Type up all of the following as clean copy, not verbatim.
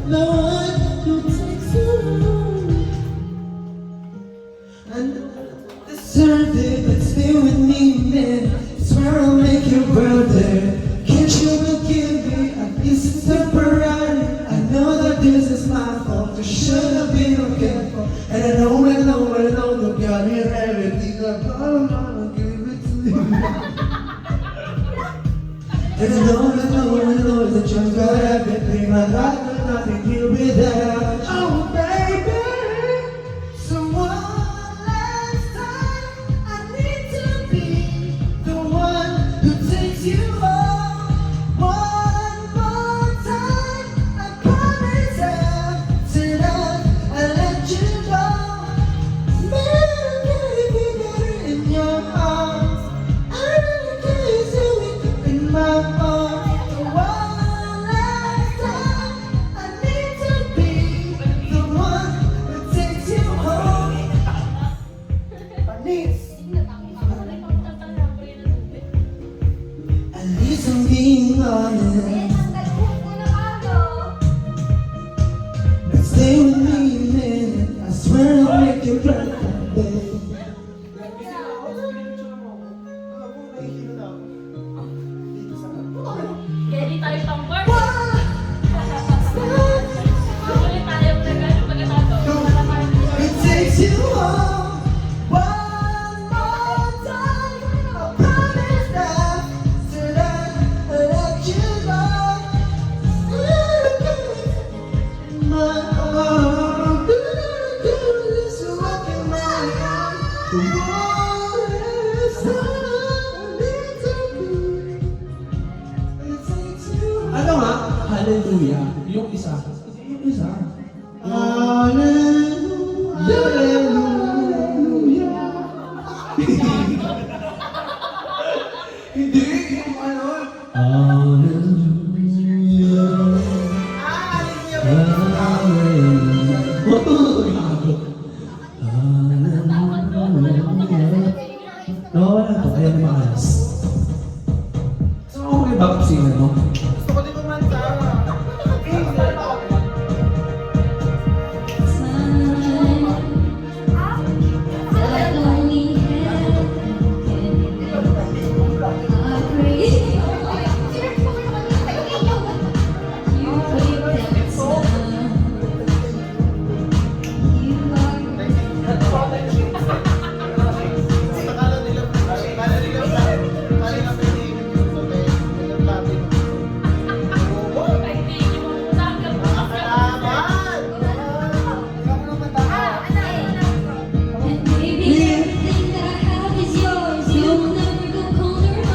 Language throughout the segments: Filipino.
the one who takes you home. I know I don't deserve it, but stay with me, man. Swear I'll make your world there. Can't you forgive me? At least it's temporary. I know that this is my fault. I should have been more careful. And I know that God is everything. I'm gonna give it to you. And I know that you've got everything. My life would not be here without. Oh, baby. So one last time, I need to be the one who takes you home. One more time, I promise after that I'll let you go. Man, I'm gonna be better in your arms. I really can't see it in my arms. One last time, I need to be the one who takes you home. At least I'm being honest. But stay with me a minute. I swear I'll make you cry, babe. Ready tayo pang bar? Ulit tayo pagkatapos. It takes you home. One more time. I promise that tonight I'll let you go. In my arms, just walk in my arms. The world is something to do. It takes you. Ano nga? Hallelujah. Yung isa. Yung isa. Hallelujah. Hindi, yung ano? Hallelujah. No, wala to. Ayaw na maayos. So, okay ba kung sino mo? Gusto ko din kumanta.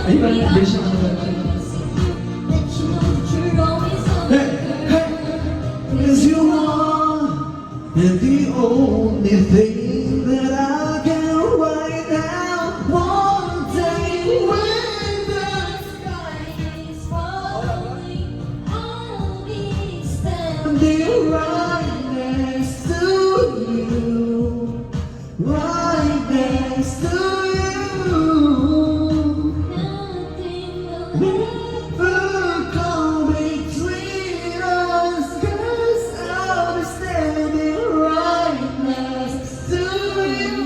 Ay, parang nag-bless siya sa Hey, hey, 'cause you are the only thing that I can right now. One day when the standing right next to you, right next to you. Never come between us, 'cause I'll be standing right next to you.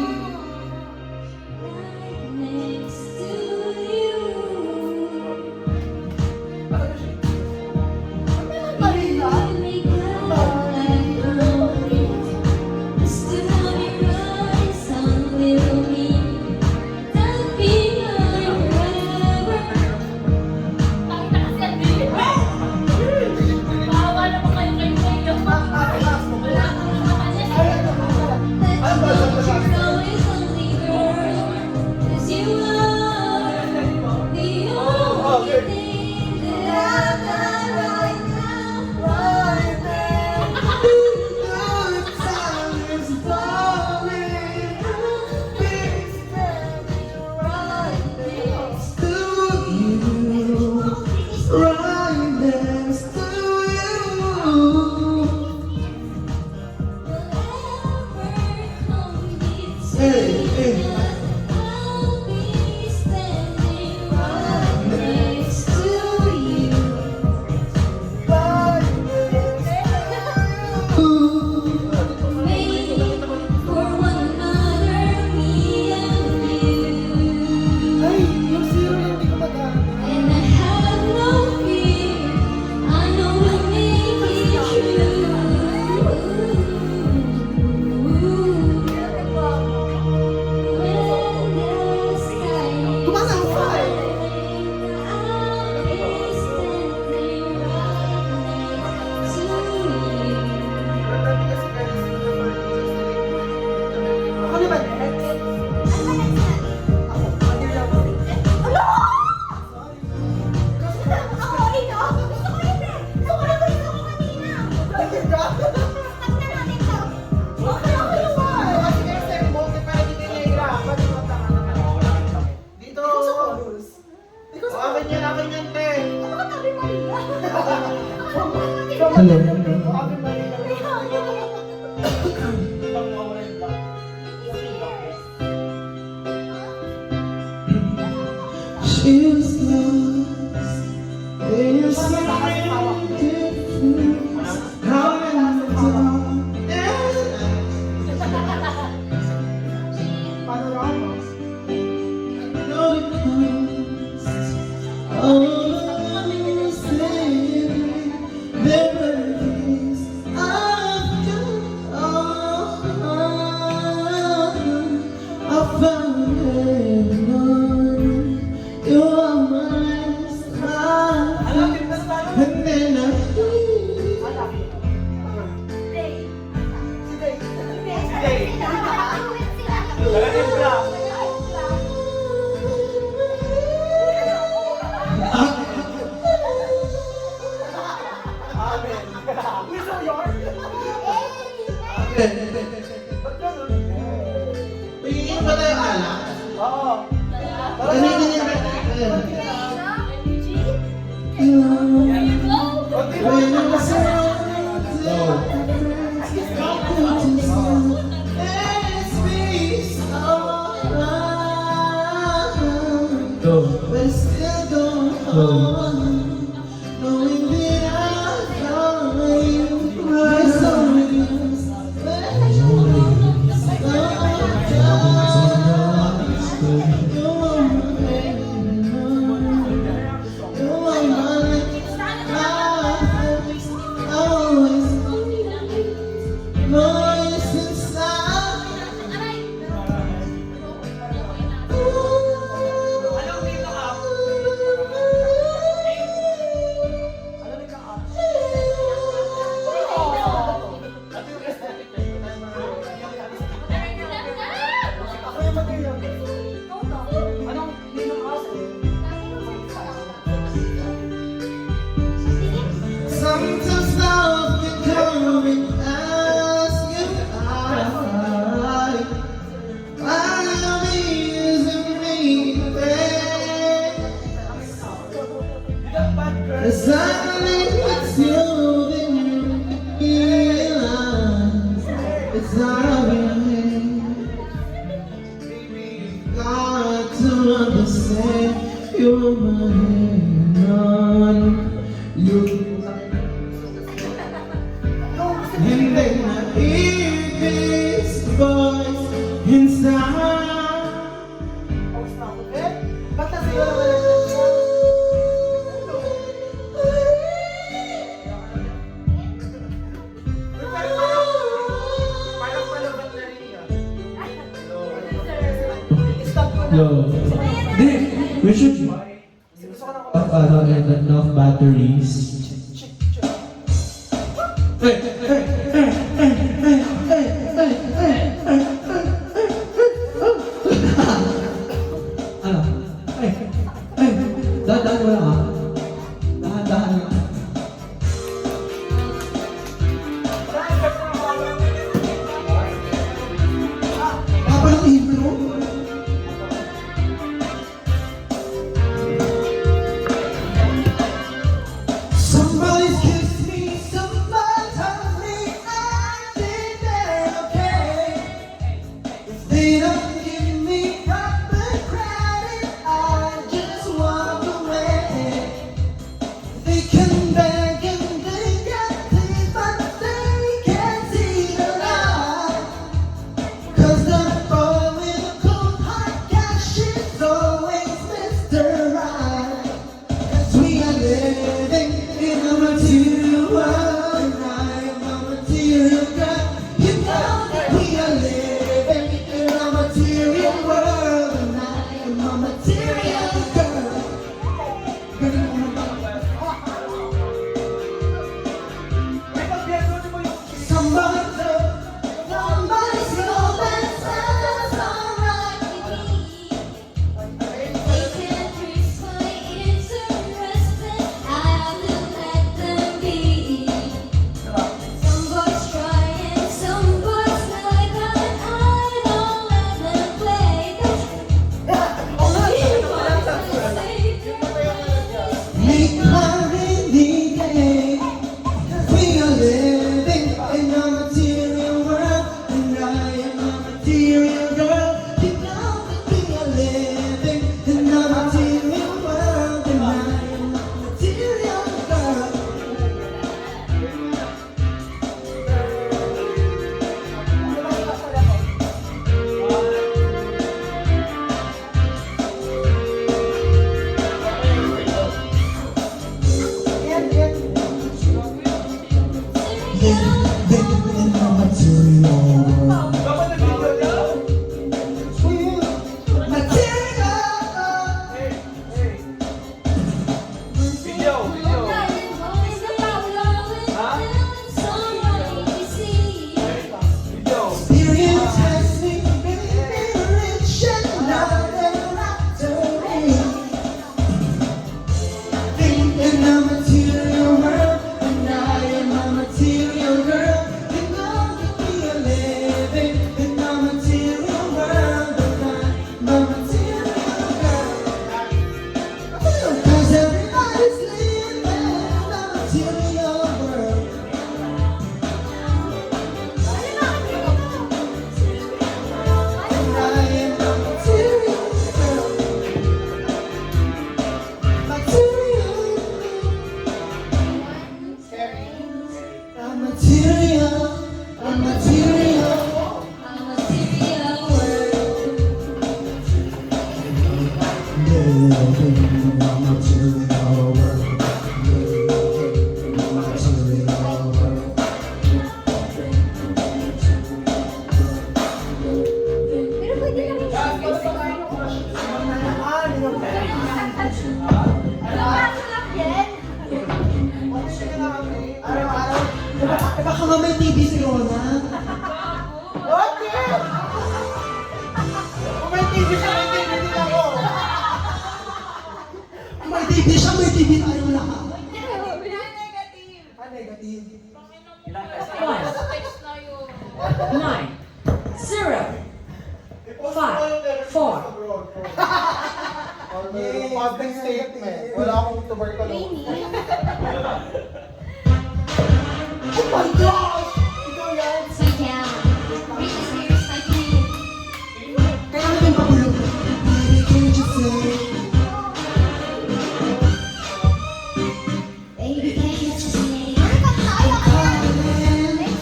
Hello. She was lost in your silent difference. How in the dark. Know the cost of understanding. There were things I've done. I found heaven. You are my smile, and then I Pingin ba tayo alak? Ganyan. There you go. When I was around, it's peace all around. Go. But it's still going on, knowing that I found you. My soul is voice inside. Sometimes love can come and ask you why isn't me back? Suddenly it's you, then you realize it's out of your hand. Got to understand you're my hand. You. And then I hear this voice inside. Yo. We should enough batteries. Ano? Dahan-dahan mo lang ha. Dahan-dahan lang. Kapalatiin mo? Somebody's kissed me, somebody tells me Living in a material world. Baka nga may TV si Rona. Kung may TV siya, may TV tayo lahat. Negative. 9, 0, 5, 4. Public statement. Wala akong tuberculosis. Oh my gosh! Ikaw yan! Kaya namin pabulong. Baby, can't you say?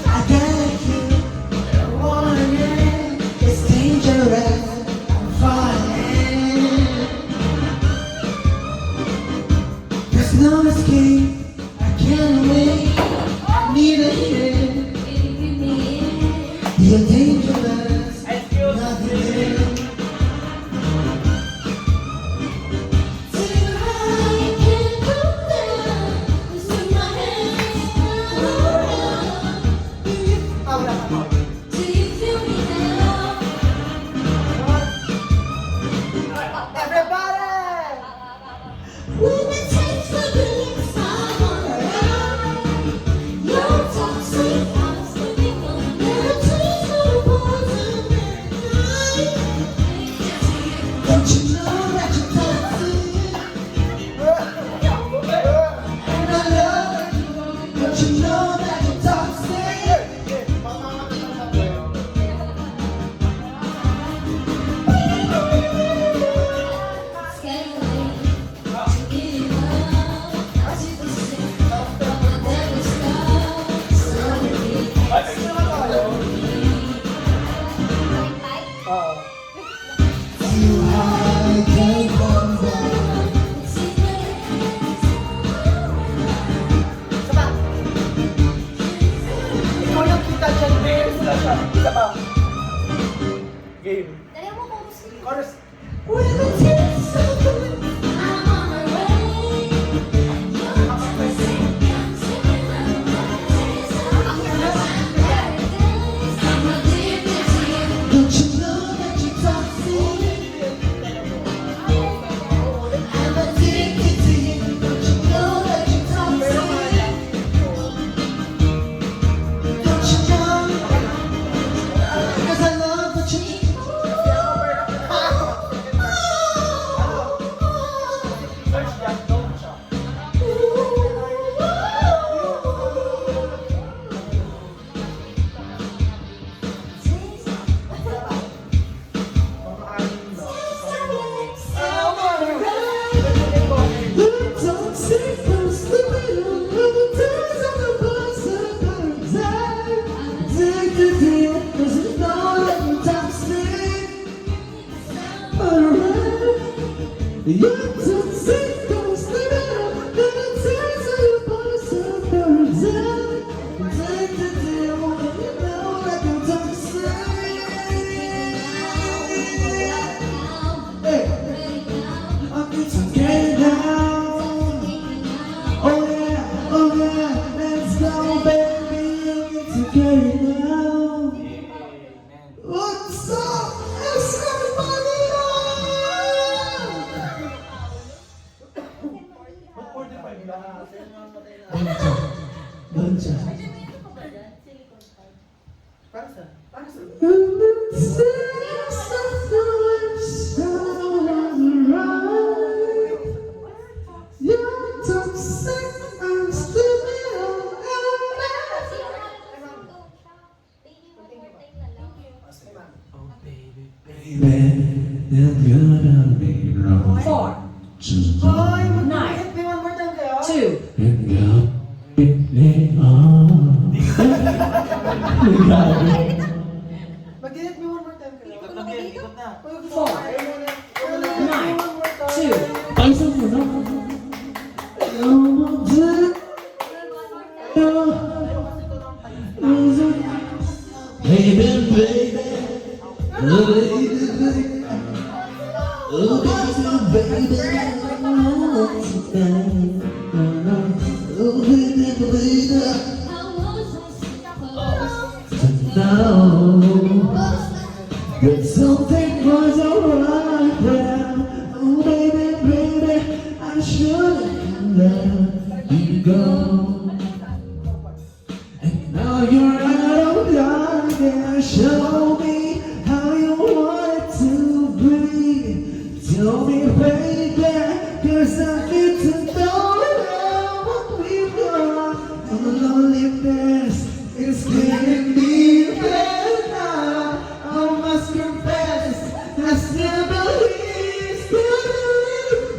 I got you. Warning, it's dangerous. I'm falling. There's no escape. I can't wait. I need a hit. You're dangerous. Nothing. Don't you know that you're toxic? And I love you. Don't you know that you're toxic? You high, can't come down. Ikaw yung kita dyan, game. Isa pa. Game. Chorus. When the tears are coming, don't you know that you're toxic? I'm addicted to you. Don't you know that you're toxic? Don't you know? 'Cause I love what you do. Search that, don't siya. You're toxic, don't sleep it up. Never taste of your body, so paradise. Addicted to your Doncha. Doncha. Para sa? Para sa? Four, Hoy, Nine. mag-hit me one more time kayo. 2, Mag-hit me one more time kayo. Ikot na, ikot na. Four. Nine. One more time. 2, Ayusin mo na. Baby, baby, oh baby, baby, oh baby, baby, oh baby, baby, no, that something was alright there. Oh baby, baby, I shouldn't let you go. And now you're out of line. Show me how you want it to be. Tell me, baby, 'cause I need to know what we've got. Loneliness is getting me better. I must confess, I still believe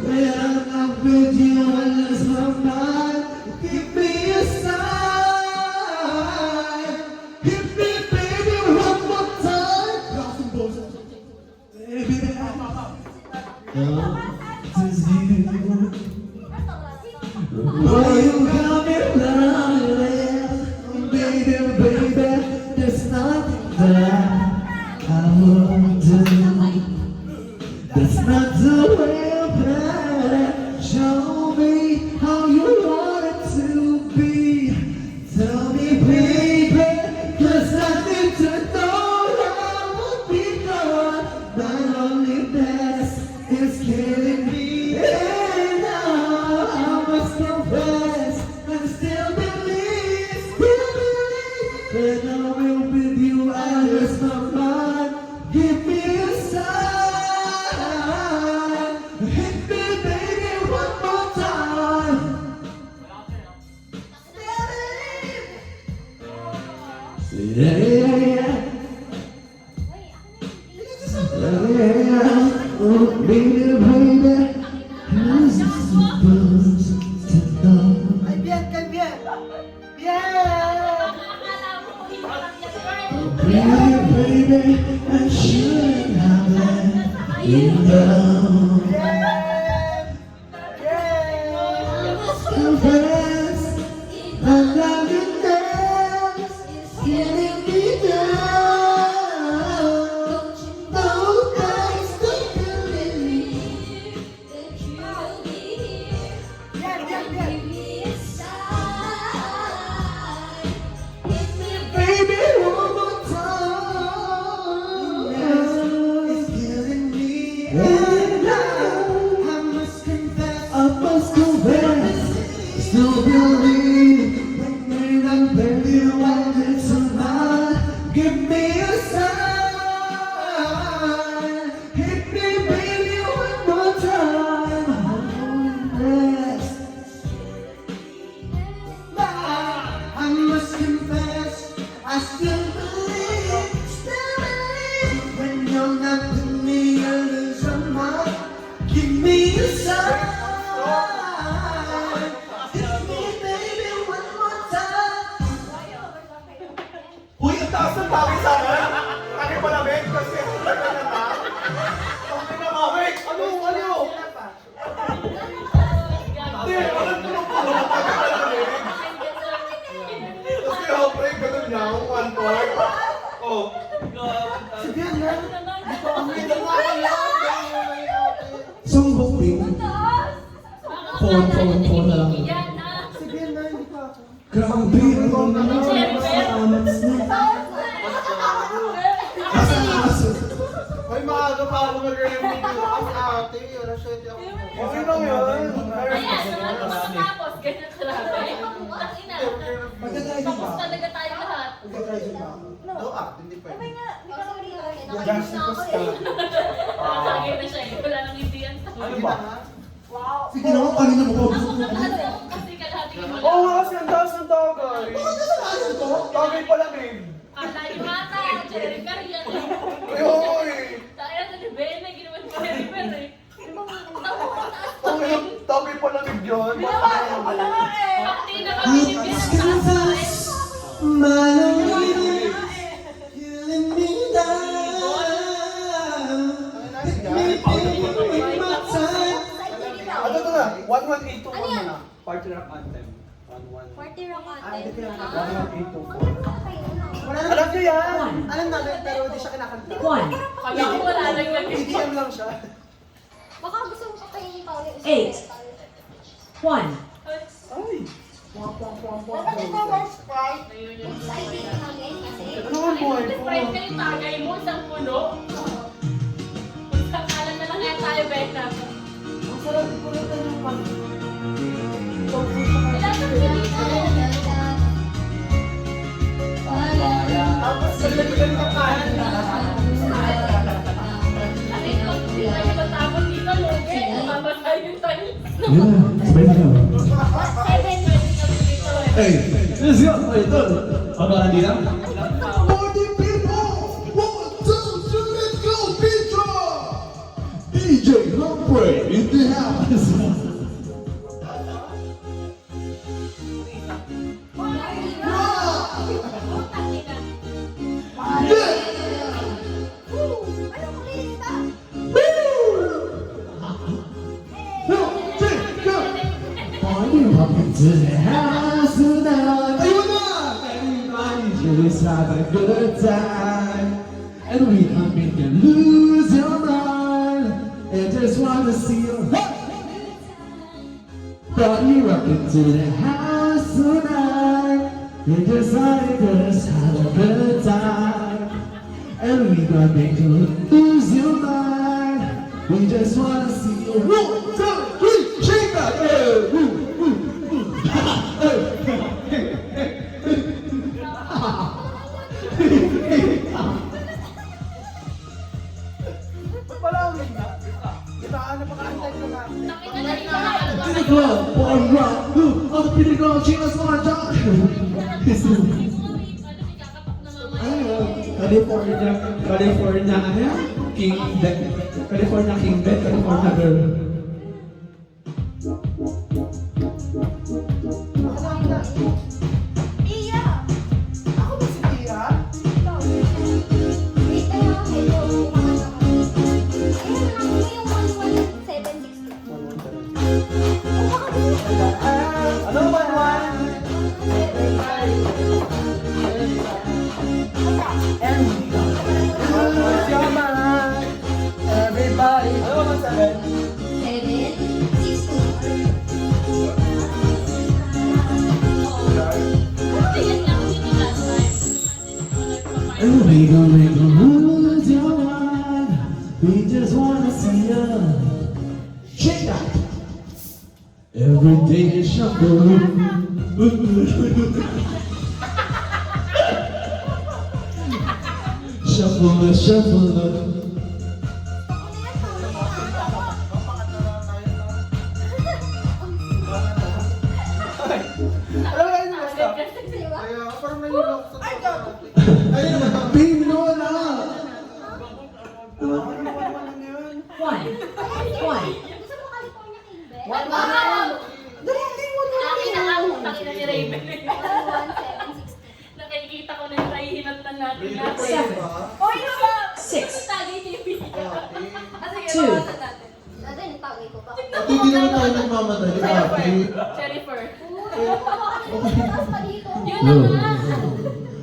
when I'm with you, I lose my mind. Give me a sign. Hit me, baby, one more time. Baby, just you. Oh, you got me blinded. Baby, baby, there's nothing that I won't do. That's not the way I'm at. Show me how you want it to be. Tell me, baby, 'cause I need to know how what we got. My loneliness is killing me. And now I must confess, I still believe that I will with you. I lose my mind. Give me a sign. Hit me, baby, one more time. Yeah, yeah, yeah. Oh, baby, baby, I'm supposed to know. Ay, bien, kay bien. Bien! Baby, baby, I shouldn't have let you go. Bien! Bien! Confess, my loneliness is killing me down. Those days don't believe me. Bien, bien, bien! Baby, one more time. It's killing me. And I must confess, still believe when I'm baby, one little mind. Give me a sign. Hit me, baby, one more time. Yes. I must confess, I still believe when you're not with me, I lose my mind. Give me a sign. Hit me, baby, one more time. Uy, ang taas ng tawag sa akin! Akin pala, Ben, kasi ako na na. Okay na, Mawik! Ano? Hindi, alam ko lang pala. Matagal na lang eh. Kasi ako, pre, ganun niya ako, one part. Oh. Si Bian yan. Ang ganda nga kaya. Songbok Ping. Phone na lang. Si Bien na, hindi pa ako. Grabe, ang naman sa amats na. Asa. Ay, maaga pa ako mag-review. Ang ate, alas 7 ako. Okay lang yun. Grabe. Tangina. Magdadrive ba? Tapos talaga tayo lahat. Magdadrive ba? No, hindi pa. Sabay nga, di ka sorry ka. Just because ka. Nakakagay na siya eh. Wala nang hindi yan. Ano ba? Sige naman, kanina mo pa. Ano kasi kalahati mo lang. Oo nga kasi ang taas ng tagay. Tagay pala eh. Kala ni Mata, Jennifer yan eh. Uy! Tayo na ni Bene, ginawa ni Jennifer eh. Tagay pala ni John. Pati na kami ni Bene ang taas eh. Malawin, killing me down. Make my time. Ano ito na? 1182 ano na? Party rock anthem. 11. Party rock Hindi ko lang ate. 1182. Alam niyo yan! Alam namin, pero hindi siya kinakanta. Kala ko wala lang yan. EDM lang siya. Baka gusto mo pa yung power. 8. 1. Ay! Ayun yung Ano nga boy? Friend kayo tagay mo, isang puno. Isang kalan na lang kaya tayo, Becca. Ang sarap ko rin ng pag... Wala kang dito. Tapos nagdagdagan ka kanan. Ay, kung hindi tayo matapon dito, Loge. Mamatay yung tayo. Yeah, sabay na lang. 7 pwede kami dito eh. Hey, let's go! Ay, ito. Abangan nila. 40 people! 1, 2, 3, let's go, Petra! DJ Humphrey in the house! Party welcome to the house tonight. Ayun na! Everybody just have a good time. And we can make you lose your mind. And just wanna see you. Party welcome to the house tonight. We just have a good time. And we gonna make you lose your mind. We just wanna see you. 1, 2, 3, shake that. Hey, woo, woo, woo. Ba't pala ang gina? Gitaan na pakaantay ko na. Nakita na iba na. Pinnacle, boy, rock, blue, on the pinnacle, she was my dog. California, California, ano? King Bed, California King Bed, California Girl. Iya! Ako ba si Tia? Wait, kaya ako medyo umangat ako. Ayun, lang mo yung 11760. Oh, baka gusto ko. Ano ba naman? Everybody. Ano ba sabi? 760. And we gon' make you lose your mind. We just wanna see ya. Shake that. Every day is shuffle. Shuffle, shuffle. Alam mo yun yung basta? Kaya parang nahihirap sa tao. Ayun naman ako. Pinola. Ano naman yun? 1. 1. Gusto mo California King Bed? One, Akin na lang, pakita ni Raven. 11760. Nakikita ko na yung kahihinatan natin lahat. Seven. Oy, naman! 6. Tagay TV. Sige, Two. bawasan natin. Dati, nagtagay ko pa. At hindi naman tayo nagmamadali. Okay. Jennifer. Tapos pa dito. Yun na nga.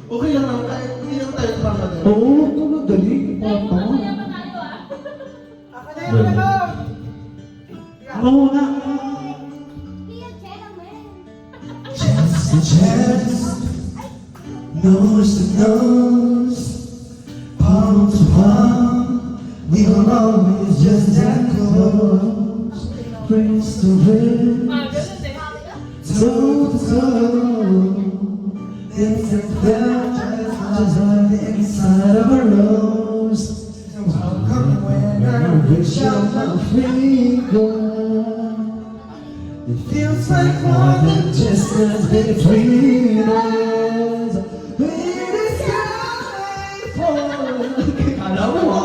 Okay lang naman. Kahit hindi naman tayo nagmamadali. Oo, huwag ka madali. Ay, mamaya pa tayo ah. Ako na yun na! Oo na. Tia, gentlemen. Chest to chest, nose to nose, palm to palm, we will always just that close. Wrist to wrist, Ah, ganun din. toe to toe. This is just on the inside of a rose. How come when I reach out my finger, it feels like more than distance between us. In the sky falling, Kala mo ah.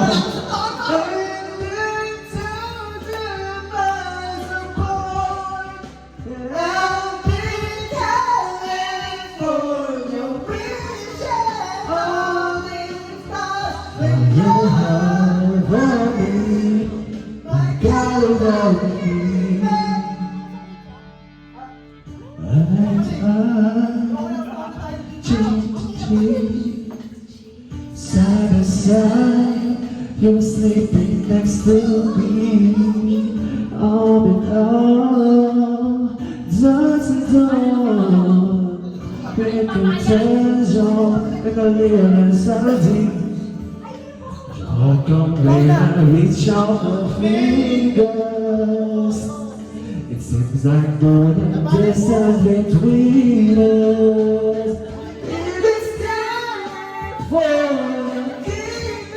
Side by side, you were sleeping next to me. All in all, doesn't dawn. Breaking tension, like a little something. How come when I reach out my fingers, it seems like more than distance between us. In this time for giving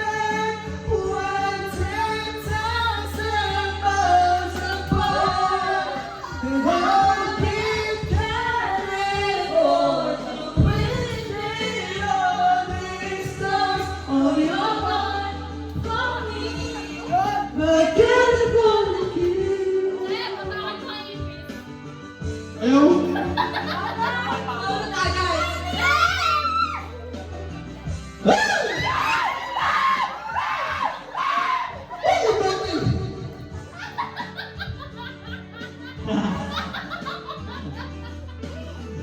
1,000 miles apart, and I'll keep carrying on, wishing all these stars on your heart for me. My God, I'm gonna give. Ayaw.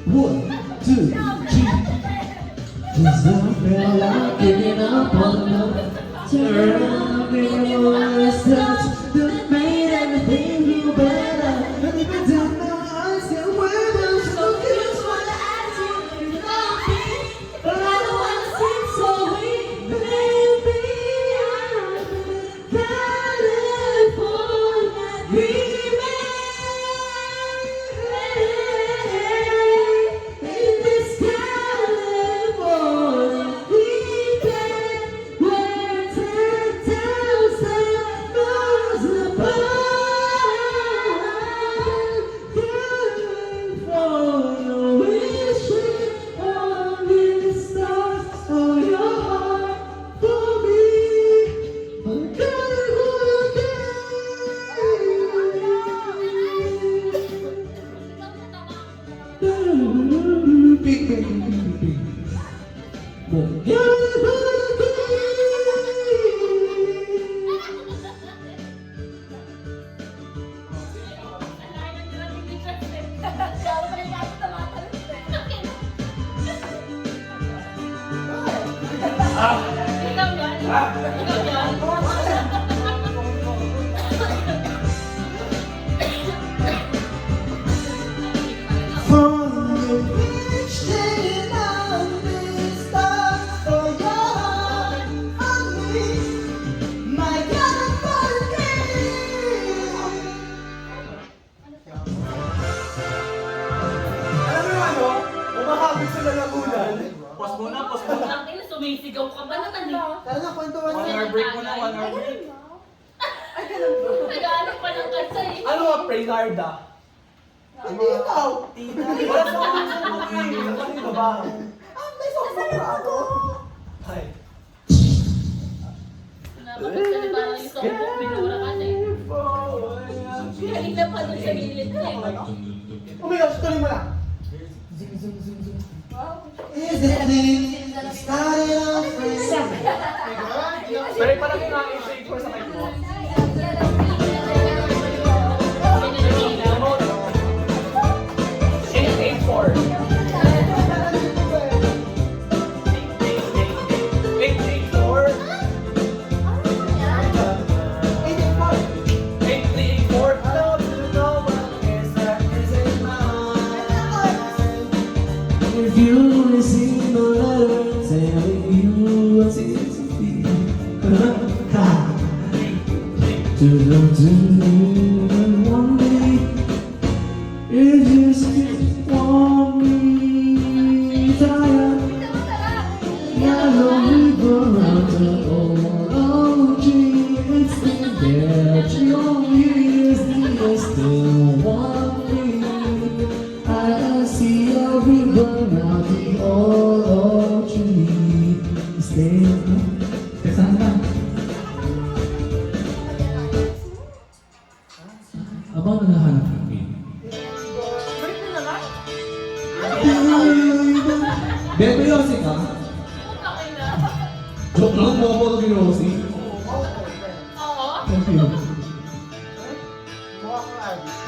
One, two, three. Cause I feel like giving up on love. Turn around, baby, always touch that made everything feel better. And even down my eyes get weather. So here's what I ask you, you love me, but I don't wanna seem so weak. Baby, I'm in California dreaming. In this California weekend, where 10,000 miles apart, California, wishing on the stars of your heart for me. Big, big, big, big, Alam mo yung ano? Umahagod sila ng ulan. Pause muna, pause muna. Ang ina, sumisigaw ka ba naman eh? Tara na, kwentuhan 1 hour break muna, 1 hour break. Nag-aalok pa ng kansa eh. Ano nga, Preynarda? Hindi ikaw. Wala sa mga sumuwi. Kanina ba? May sobrang ako. Ay. Napapagsalita lang yung songbook, binura ka na eh. Kanina pa doon sa gilid na eh. Umiyak, tuloy mo lang. Is it thing started off with Pero parang yung aking shake ko sa kayo mo. if you receive a letter telling you what it is to be to love to you one day if you still bang natin all you need? Stay Kasama ka. Abang naghahanap kami. Bebe Yossi ka? Joke lang mo ako ng Yossi. Oo. Thank you.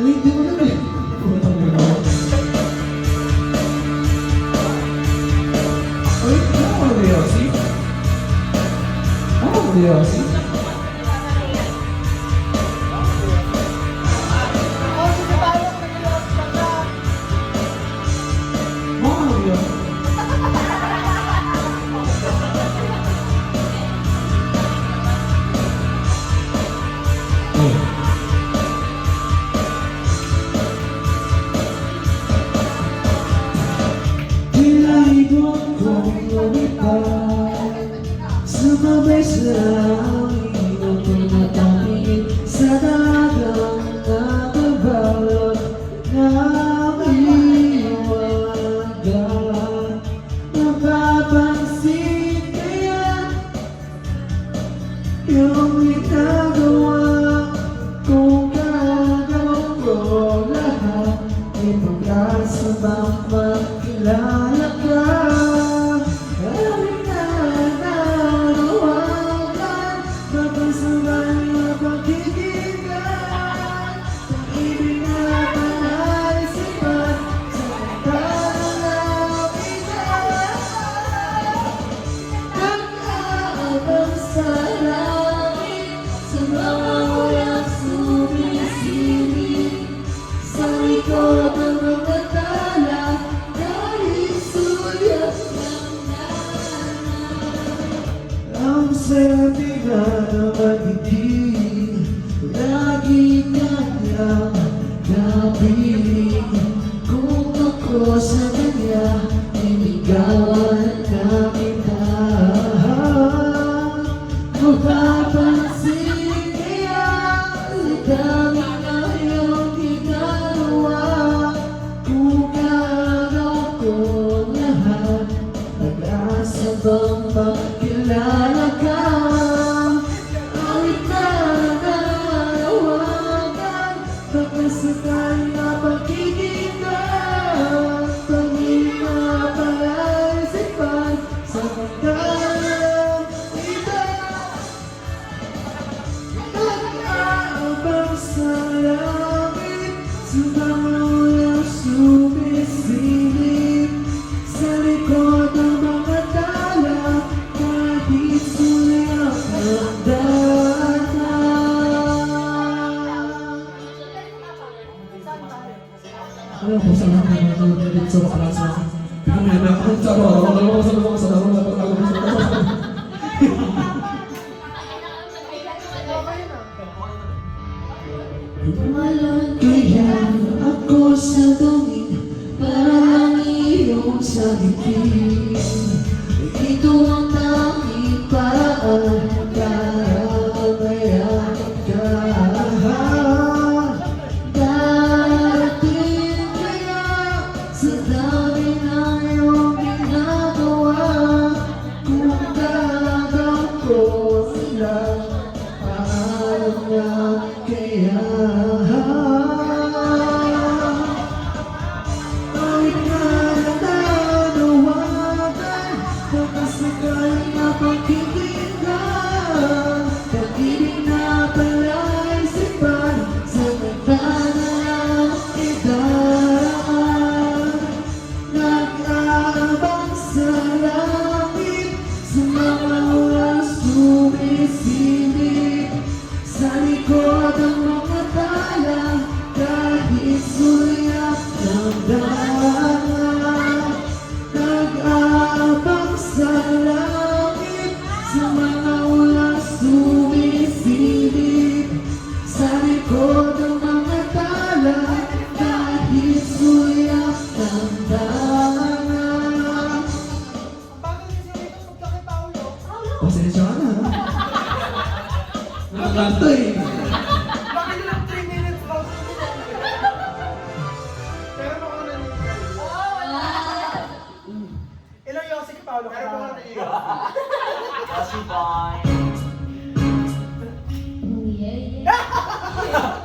Uy, hindi mo na eh. Uy, ano ba Yossi? Ano ba Yossi? Ano ba Yossi? Pinahibot kong lumipad sumabay sa langit ang tumatangin sa dagang nakabalot ng iwagan. Napapansin kaya yung ginagawa kung gagawin ko lahat ay pagkasabang makilala ka. Aming nananawagan, mapasabay na pagkikigan. Pag-ibig na panalisipan sa katalang ilan. Nag-aabang sa langit, sa mga ulang sumisilip. Sa likod ng mga tala, dahil sulyap ng ang senti na magiging lagi kanyang napiling. Kung ako sa kanya, inigawan na kita. Mapapansin kaya ang dami na iyong ginagawa. Kung gagaw ko lahat, pag-asa bang makilala ka? Awit na nanawagan, pagkasakay na pagkikigan. Pag-ibig na pag-isipan sa pagkalang ilan. Nag-aabang sa langit, sa mga ulang sumisilip. Sa likod ng mga tala, kahit sulyap ng dana. Alam ko sa mga mga sa mga klasa. Bigyan mo na ako sa mga Kaya ako sa dungin para lang iyong sabihin. Ito ang tanging paraan para mayaman ka. Darating kaya sa dami ng iyong ginagawa. Kung gagawin ko sila, paalam na kaya. Awit na nananawagan, pagkasakay na pagkikigan. Pag-ibig na palaisipan sa nagdadalang edad. Nag-aabang sa langit, sa mga ulang sumisilip. Sa likod ng mga tala, kahit sulyap ng dana. Nag-aabang sa langit, sa mga ulang sumisilip. Sa likod ng mga tala, kahit sulyap ng dana. Pasensya ka na. Nakakanta eh. Bakit yun lang 3 minutes lang? Pero ako na Oo, wala. Meron pa nga naiiyak. Kasi boy. Oh, yeah, yeah.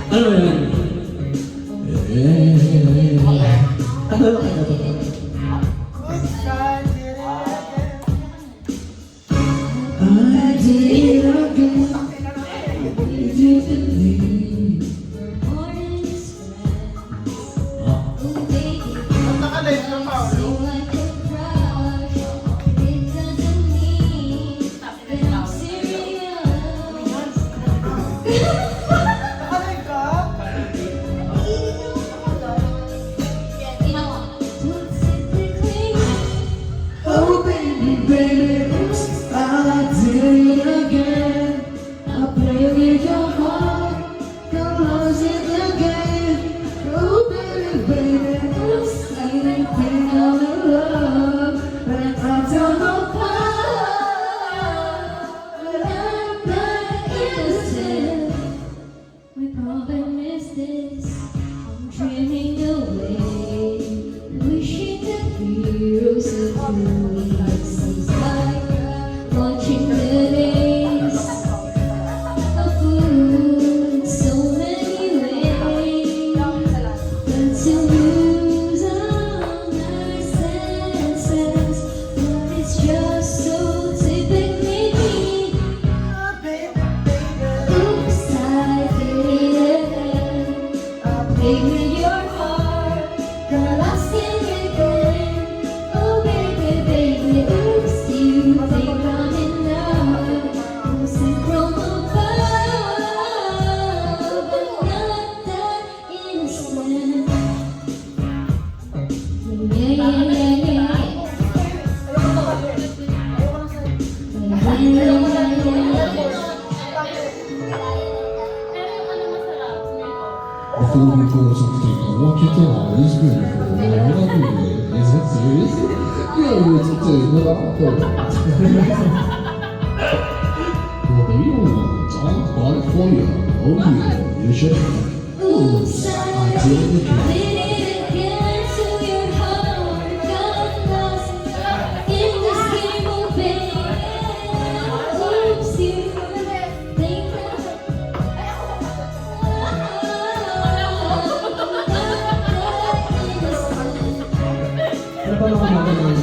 Ano yan? Ano lang kaya to? Good time, did it again. I did it again. You didn't leave. Oh, baby. Ang naka-live ng Paolo. Like a crush, it doesn't mean that I'm serious. Naka-live ka? Don't simply cling. Oh baby, baby, I did it again. I play with your heart, got lost in the game. Oh baby, baby, I ain't been out of love, but I'm down on But I'm not innocent. My problem is this: I'm dreaming away, wishing that heroes of blue seems like watching the days of blue in so many ways. But to lose all my senses, but it's just so typically me. Oops, I did it again. I played with your heart, got lost in the game. Oh baby, baby, oops, you think I'm in love? Losing from above, but not that innocent. Yeah, yeah, yeah, yeah. Yeah, yeah, yeah. Pero yung ano masarap, sumiko. I feel before something. I want you to always be beautiful. What I do is it serious? Yeah, it's a thing. What I thought. Well, baby, I'll buy it for you. Oh yeah, you should. Oops, I did it again. did it again to your heart. Got lost in this game of pain. Oops, you think Ano pa lang ako natin?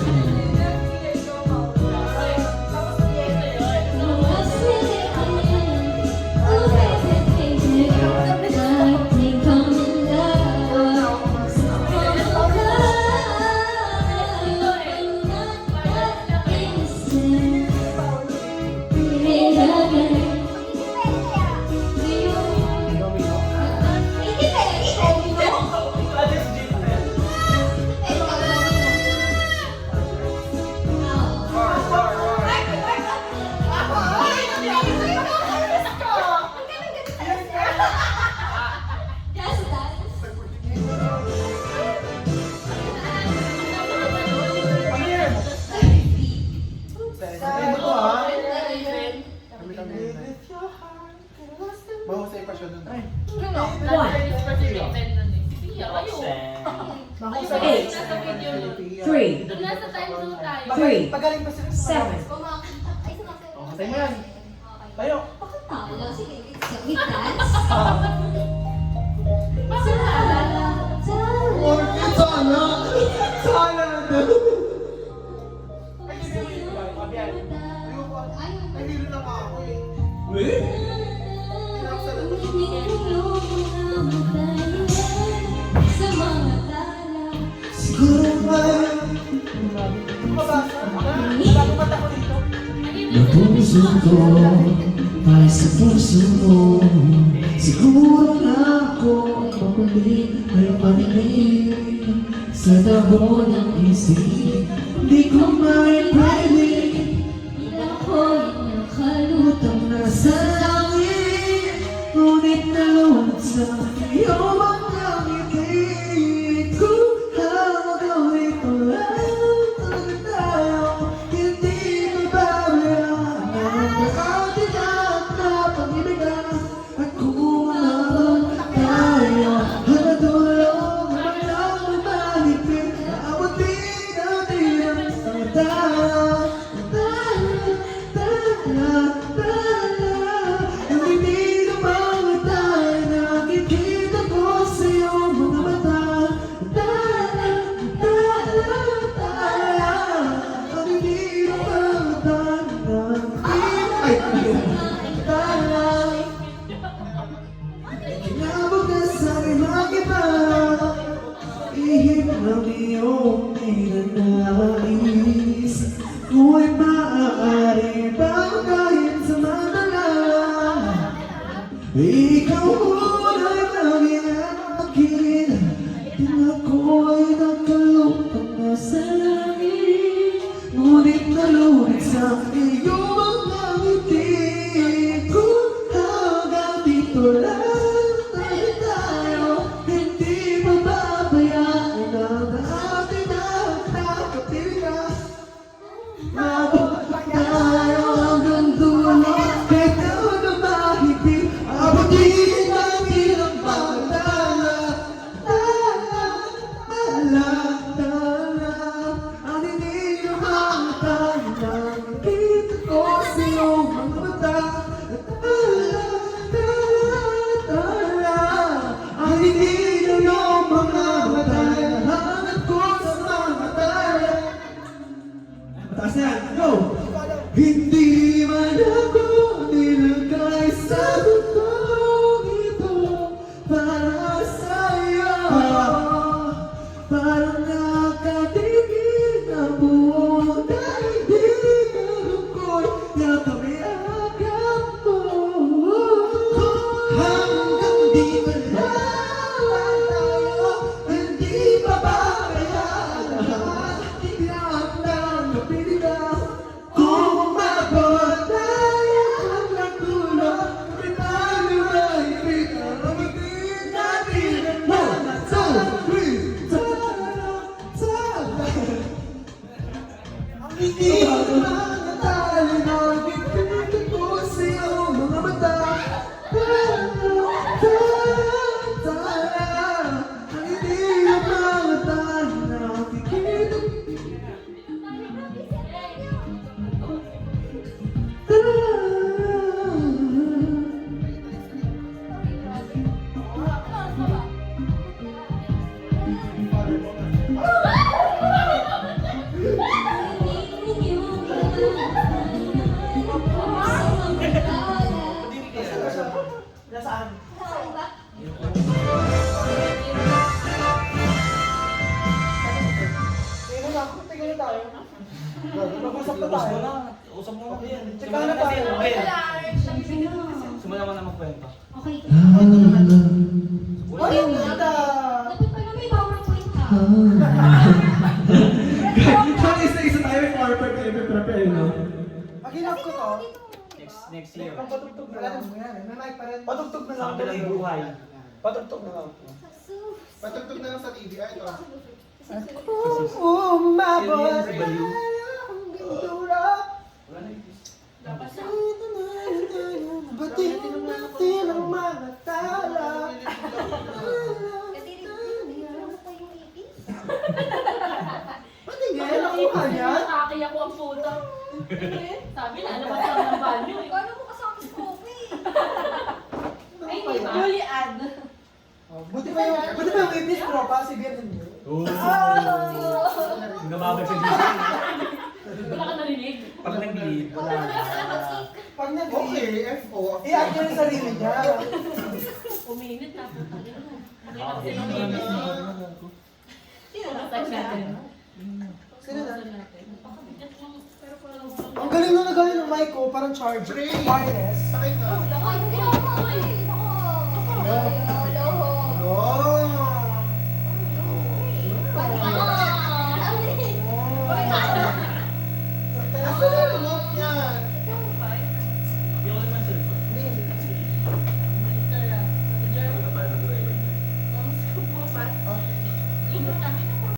Ano yan? Ano to ha? Mahusay pa siya dun. Nag-release pa si Raven nun eh. Pia, kayo. Ayun, Eight. nasa video nun. 3, Doon nasa time zone tayo. Three. Pagaling pa sila. 7. Patay mo yan. Tayo. Sige, we dance. Sana! Sana! Ay, hindi mo yun. Fabian. Ayoko. Nahilo na ako eh. Siguro ba Mabasa. Bago mata ko dito. ang puso ko ay sa puso mo? Siguro na ako ay makulit ay panilig sa damo ng isip. Di ko maipanig utang na sa langit, ngunit nalunod sa iyong mga ngiti. Kung hawag ito lang tayo, hindi mababayaran ang ating lahat na pag-ibigan. At kung umabot tayo hanggang ang iyong ninanais. Ngunit maaari ba kahit sa madala? Ikaw muna'y laging akin. Di ako'y nakalutang na sa langit. Ngunit nalulit sa iyong mga ngiti. Kung hanggang dito lang tayo, hindi mababayaan ang ating nagkakapilihan. Mabot tayo hanggang dulo, kahit na mahigpit. Abutin natin ang pagdala. Ang hindi lumakad ng kita ko sa iyong mga mata. Ang hindi iyong mga mata. Hanap ko sa mga mata. Mataas na yan, go! Hindi man ako nilagay sa mundong ito para sa'yo. Parang nakatigil na buo na hindi kalukoy na pamiagap mo. Hanggang di ba lang tayo, hindi pababayaan ang tignan ng kapiligan. Kung umabot tayo hanggang dulo, kami tayo ay pinaramating natin ang mga salawin. Ang hindi mga tali na ipinigil ko sa iyong mga mata. Ang hindi mga tali na ipinigil Nasaan? Saan ba? Tingnan na ako, tingnan na tayo. Mag-usap na tayo. Usap mo ako yan. Tsaka na tayo. Sumula mo na magkwento. Okay. Ay, nada! Dapat pala may PowerPoint ka. Parang isa-isa tayo may PowerPoint kayo may prepare, no? Pag-hinap ko to, Next year. patugtog na lang. Patugtog na Sa lang. kabilang buhay. Patugtog na lang. Sus. Patugtog na lang sa TV. Ay, ito. Umabot Sa baliw. ang bindura. Batiin natin ang mga tala. Kasi rin mo pa yung ipis. Pati nga, nakuha niya. Nakaki ako ang puta. Sabi na, labas lang ng banyo eh. Paano mo kasama si Kobe? Ay, di ba? Julian. Buti pa yung ipis, tropa, si Bian niyo. Gumabag sa Disney. Wala ka narinig. Pag nag-lead, wala na. Pag nag Okay, FO. i-add niya yung sarili niya. Uminit na puta. Hindi na kasi uminit. Sino na touch natin? Sino na? Pero parang Ang galing na nagaling ng mic ko, parang charger. Wireless. Sakit nga. Ay, hindi ako. Ay, ako.